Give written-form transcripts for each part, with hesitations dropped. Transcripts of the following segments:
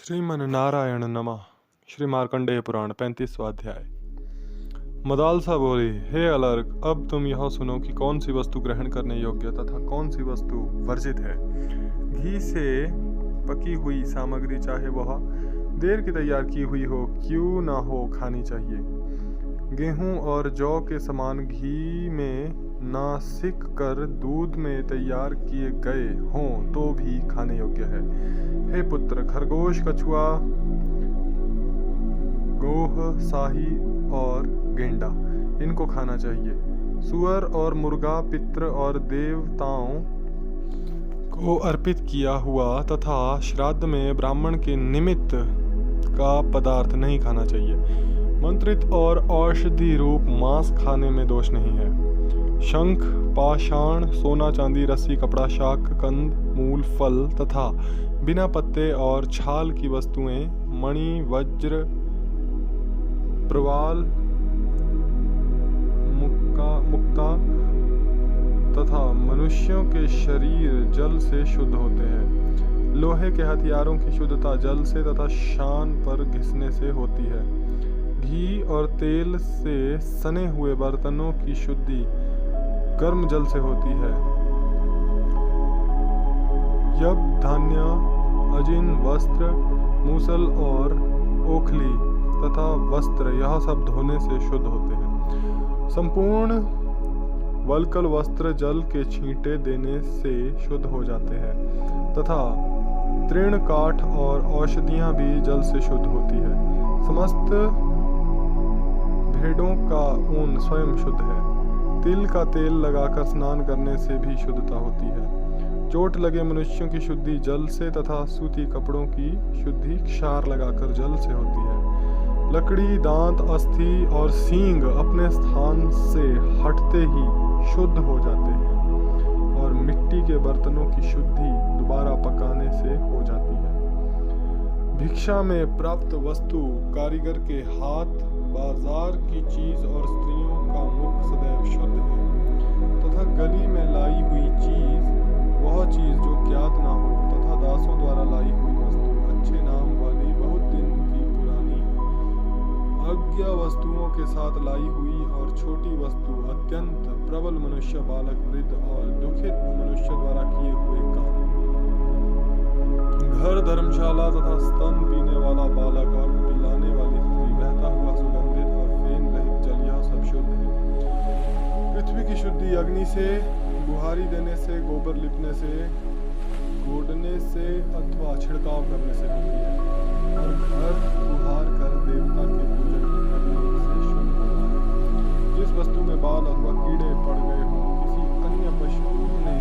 श्रीमन नारायण नमः। श्री मार्कंडेय पुराण 35वां अध्याय। मदालसा बोली, हे अलर्क, अब तुम यह सुनो कि कौन सी वस्तु ग्रहण करने योग्य तथा कौन सी वस्तु वर्जित है। घी से पकी हुई सामग्री, चाहे वह देर की तैयार की हुई हो क्यों ना हो, खानी चाहिए। गेहूं और जौ के समान घी में ना सिक कर दूध में तैयार किए गए हों तो भी खाने योग्य है। हे पुत्र, खरगोश, कछुआ, गोह, साही और गेंडा, इनको खाना चाहिए। सुअर और मुर्गा पितृ और देवताओं को अर्पित किया हुआ तथा श्राद्ध में ब्राह्मण के निमित्त का पदार्थ नहीं खाना चाहिए। मंत्रित और औषधि रूप मांस खाने में दोष नहीं है। शंख, पाषाण, सोना, चांदी, रस्सी, कपड़ा, शाक, कंद, मूल, फल तथा बिना पत्ते और छाल की वस्तुएं, मणि, वज्र, प्रवाल, मुक्ता तथा मनुष्यों के शरीर जल से शुद्ध होते हैं। लोहे के हथियारों की शुद्धता जल से तथा शान पर घिसने से होती है। घी और तेल से सने हुए बर्तनों की शुद्धि गर्म जल से होती है। यब धान्य, अजिन, वस्त्र, मूसल और ओखली तथा वस्त्र, यह सब धोने से शुद्ध होते हैं। संपूर्ण वल्कल वस्त्र जल के छींटे देने से शुद्ध हो जाते हैं तथा तृण, काठ और औषधियां भी जल से शुद्ध होती है। समस्त भेड़ों का ऊन स्वयं शुद्ध है। तिल का तेल लगाकर स्नान करने से भी शुद्धता होती है। चोट लगे मनुष्यों की शुद्धि जल से तथा सूती कपड़ों की शुद्धि क्षार लगाकर जल से होती है। लकड़ी, दांत, अस्थि और सींग अपने स्थान से हटते ही शुद्ध हो जाते हैं और मिट्टी के बर्तनों की शुद्धि दोबारा पकाने से हो जाती है। भिक्षा में प्राप्त वस्तु कारीगर के हाथ, बाजार की चीज और स्त्रियों का मुख सदैव शुद्ध है तथा गली में लाई हुई चीज वह चीज जो ज्ञात ना हो तथा दासों द्वारा लाई हुई वस्तु, अच्छे नाम वाली बहुत दिन की पुरानी अज्ञा वस्तुओं के साथ लाई हुई और छोटी वस्तु, अत्यंत प्रबल मनुष्य, बालक, वृद्ध और दुखित मनुष्य द्वारा किए हुए काम, घर, धर्मशाला तथा स्तन पीने वाला बालक और पिलाने वाली स्त्री, बहता हुआ सुगंधित और फेन रहित जल, यह सब शुद्ध है। पृथ्वी की शुद्धि अग्नि से, बुहारी देने से, गोबर लिपने से, गोडने से अथवा छिड़काव करने से होती है और घर बुहार कर देवता के पूजन करने से शुद्ध होता है। जिस वस्तु में बाल अथवा कीड़े पड़ गए हों, किसी अन्य पशु ने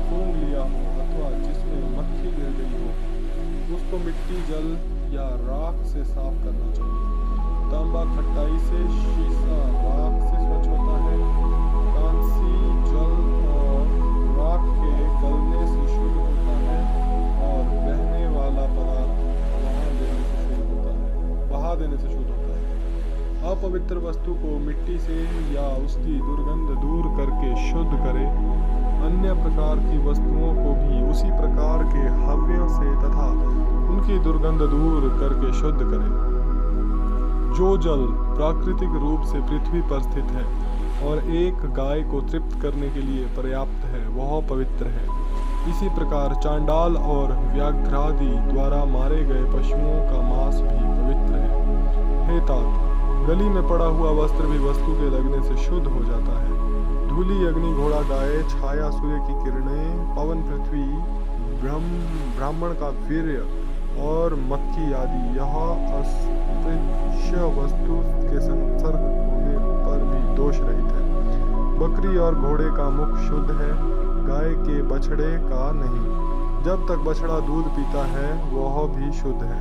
सूंघ लिया हो अथवा जिसमें मक्खी गिर गई हो, उसको मिट्टी, जल या राख से साफ करना चाहिए। तांबा खटाई से, शीशा राख से स्वच्छ होता है। कांसी जल और राख के गलने से शुद्ध होता है और बहने वाला पदार्थ बहा देने से शुद्ध होता है। अपवित्र वस्तु को मिट्टी से या उसकी दुर्गंध दूर करके शुद्ध करे। अन्य प्रकार की वस्तुओं को भी उसी प्रकार के हव्यों से तथा उनकी दुर्गंध दूर करके शुद्ध करे। जो जल प्राकृतिक रूप से पृथ्वी पर स्थित है और एक गाय को तृप्त करने के लिए पर्याप्त है, वह पवित्र है। इसी प्रकार चांडाल और व्याघ्रादि द्वारा मारे गए पशुओं का मांस भी पवित्र है। हे तात, गली में पड़ा हुआ वस्त्र भी वस्तु के लगने से शुद्ध हो जाता है। धूली, अग्नि, घोड़ा, गाय, छाया, सूर्य की किरणें, पवन, पृथ्वी, ब्राह्मण का वीर्य और मक्खी आदि, यह अस्पृश्य वस्तु के संसर्ग होने पर भी दोष रहित है। बकरी और घोड़े का मुख शुद्ध है, गाय के बछड़े का नहीं। जब तक बछड़ा दूध पीता है वह भी शुद्ध है।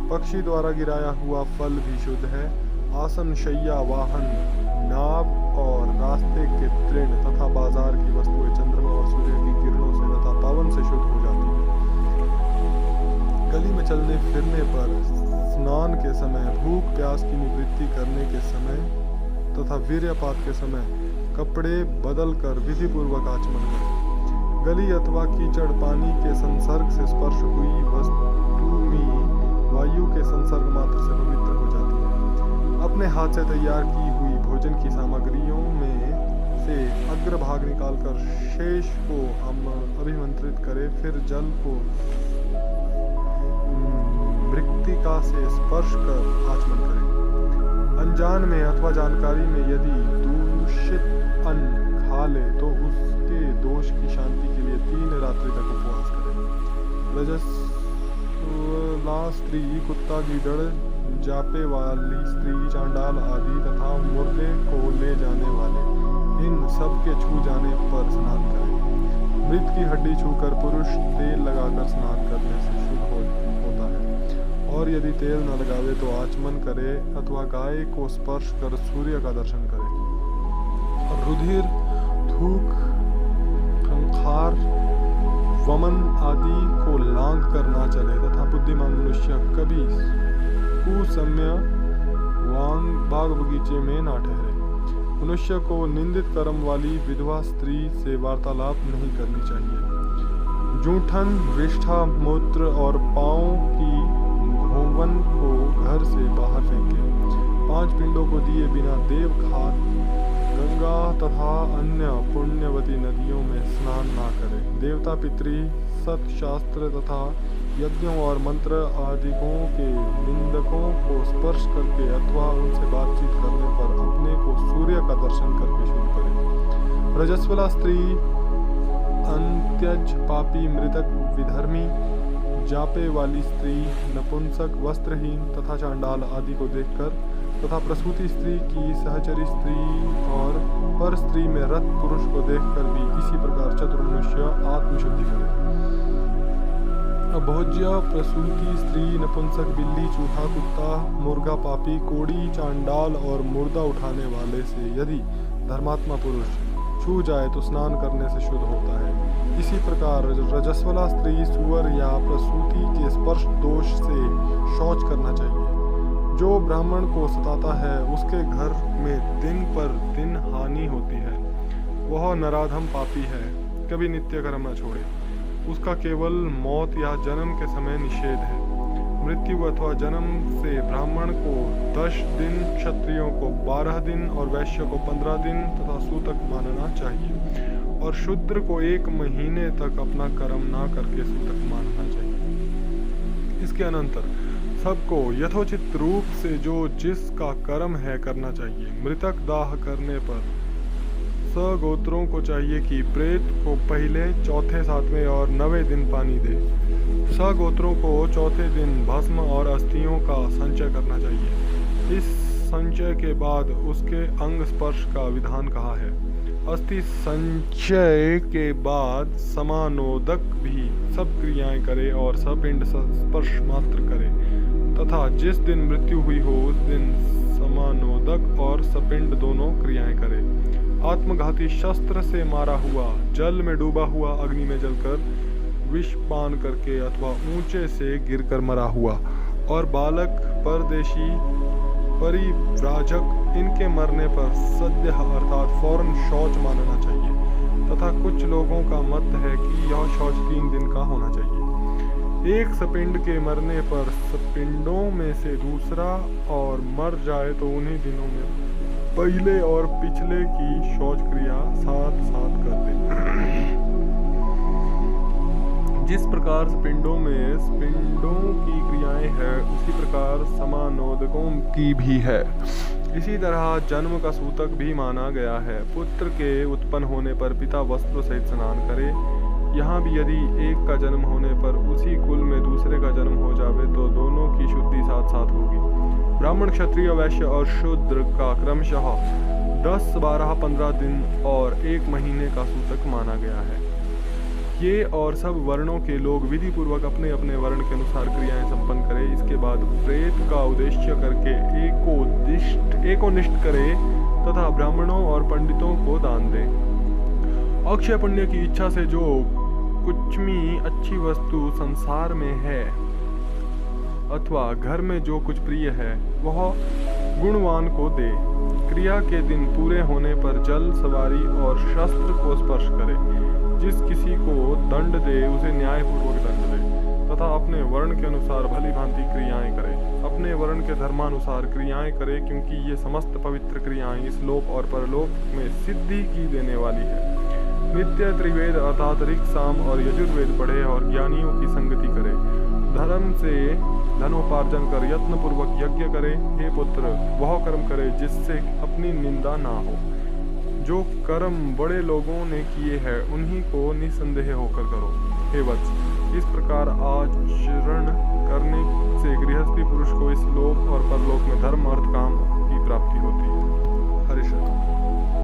पक्षी द्वारा गिराया हुआ फल भी शुद्ध है। आसन, शैया, वाहन, नाव और रास्ते के तृण तथा बाजार की वस्तुएं चंद्रमा और सूर्य की किरणों से तथा पवन से शुद्ध हो जाती है। गली में चलने फिरने पर, स्नान के समय, भूख प्यास की निवृत्ति करने के समय तथा वीर्यपात के समय कपड़े बदल कर विधि पूर्वक आचमन करें। गली अथवा कीचड़, पानी के संसर्ग से स्पर्श हुई वस्तु में हाथ से तैयार की हुई भोजन की सामग्रियों में से अग्रभाग निकालकर शेष को अभिमंत्रित करे, फिर जल को मृत्तिका से स्पर्श कर आचमन करे। अनजान में अथवा जानकारी में यदि दूषित अन्न खा ले तो उसके दोष की शांति के लिए 3 रात्रि तक उपवास करे। रजस्वला स्त्री, कुत्ता, गीदड़, जापे वाली स्त्री, चांडाल आदि तथा मुर्दे को ले जाने वाले, इन सब के छू जाने पर स्नान करे। मृत की हड्डी छूकर पुरुष तेल लगाकर स्नान करने से शुद्ध होता है, और यदि तेल न लगावे तो आचमन करे अथवा गाय को स्पर्श कर सूर्य का दर्शन करे। रुधिर, थूक, खंखार, वमन आदि को लांघ कर ना चले तथा बुद्धिमान मनुष्य कभी कुसम्य बाग बगीचे में ना ठहरे। मनुष्य को निंदित कर्म वाली विधवा स्त्री से वार्तालाप नहीं करनी चाहिए। जूठन, विष्ठा, मूत्र और पांव की घोवन को घर से बाहर फेंके। 5 पिंडों को दिए बिना देव खात, गंगा तथा अन्य पुण्यवती नदियों में स्नान ना करे। देवता, पितृ, सत, शास्त्र तथा यज्ञों और मंत्र आदिकों के निंदकों को स्पर्श करके अथवा उनसे बातचीत करने पर अपने को सूर्य का दर्शन करके शुद्ध करे। रजस्वला स्त्री, अंत्यज, पापी, मृतक, विधर्मी, जापे वाली स्त्री, नपुंसक, वस्त्रहीन तथा चांडाल आदि को देखकर तथा प्रसूति स्त्री की, सहचरी स्त्री और पर स्त्री में रत पुरुष को देखकर भी इसी प्रकार चतुर्मनुष्य आत्मशुद्धि करे। भोज्य, प्रसूति स्त्री, नपुंसक, बिल्ली, चूहा, कुत्ता, मुर्गा, पापी, कोड़ी, चांडाल और मुर्दा उठाने वाले से यदि धर्मात्मा पुरुष छू जाए तो स्नान करने से शुद्ध होता है। इसी प्रकार रजस्वला स्त्री, सुअर या प्रसूति के स्पर्श दोष से शौच करना चाहिए। जो ब्राह्मण को सताता है उसके घर में दिन पर दिन हानि होती है। वह नराधम पापी है, कभी नित्य कर्म न छोड़े। उसका केवल मौत या जन्म के समय निषेध है। मृत्यु अथवा जन्म से ब्राह्मण को 10 दिन, क्षत्रियों को 12 दिन और वैश्य को 15 दिन तथा सूतक मानना चाहिए, और शूद्र को 1 महीने तक अपना कर्म ना करके सूतक मानना चाहिए। इसके अनंतर सबको यथोचित रूप से जो जिसका कर्म है करना चाहिए। मृतक दाह करने पर सगोत्रों को चाहिए कि प्रेत को पहले, चौथे, 7वें और 9वें दिन पानी दे। सगोत्रों को चौथे दिन भस्म और अस्थियों का संचय करना चाहिए। इस संचय के बाद उसके अंग स्पर्श का विधान कहा है। अस्थि संचय के बाद समानोदक भी सब क्रियाएं करे और सपिंड स्पर्श मात्र करे, तथा जिस दिन मृत्यु हुई हो उस दिन समानोदक और सपिंड दोनों क्रियाएं करे। आत्मघाती शस्त्र से मारा हुआ, जल में डूबा हुआ, अग्नि में जलकर, विष पान करके अथवा ऊंचे से गिरकर मरा हुआ, और बालक, परदेशी, परिव्राजक, इनके मरने पर सद्य अर्थात फौरन शौच मानना चाहिए, तथा कुछ लोगों का मत है कि यह शौच 3 दिन का होना चाहिए। एक सपिंड के मरने पर सपिंडों में से दूसरा और मर जाए तो उन्हीं दिनों में पहले और पिछले की शौच क्रिया साथ साथ कर दे। जिस प्रकार पिंडों में पिंडों की क्रियाएं हैं उसी प्रकार समानोदकों की भी है। इसी तरह जन्म का सूतक भी माना गया है। पुत्र के उत्पन्न होने पर पिता वस्त्र सहित स्नान करे। यहाँ भी यदि एक का जन्म होने पर उसी कुल में दूसरे का जन्म हो जावे तो दोनों की शुद्धि साथ साथ होगी। ब्राह्मण, क्षत्रिय, वैश्य और शूद्र का क्रमशः 10, 12, 15 दिन और 1 महीने का सूतक माना गया है। ये और सब वर्णों के लोग विधि पूर्वक अपने अपने वर्ण के अनुसार क्रियाएं संपन्न करें। इसके बाद प्रेत का उद्देश्य करके एकोनिष्ठ करे तथा ब्राह्मणों और पंडितों को दान दे। अक्षय पुण्य की इच्छा से जो कुछ भी अच्छी वस्तु संसार में है अथवा घर में जो कुछ प्रिय है वह गुणवान को दे। क्रिया के दिन पूरे होने पर जल, सवारी और शस्त्र को स्पर्श करे। जिस किसी को दंड दे उसे न्यायपूर्वक दंड दे तथा अपने वर्ण के अनुसार भली भांति क्रियाएं करे। अपने वर्ण के धर्मानुसार क्रियाएं करे, क्योंकि ये समस्त पवित्र क्रियाएं इस लोक और परलोक में सिद्धि की देने वाली है। नित्य त्रिवेद अर्थात ऋक्, साम और यजुर्वेद पढ़े और ज्ञानियों की संगति करे। धर्म से धनोपार्जन कर यत्न पूर्वक यज्ञ करे। हे पुत्र, वह कर्म करे जिससे अपनी निंदा ना हो। जो कर्म बड़े लोगों ने किए हैं उन्हीं को निसंदेह होकर करो। हे वत्स, इस प्रकार आचरण करने से गृहस्थी पुरुष को इस लोक और परलोक में धर्म, अर्थ, काम की प्राप्ति होती है। हरिश्चंद्र।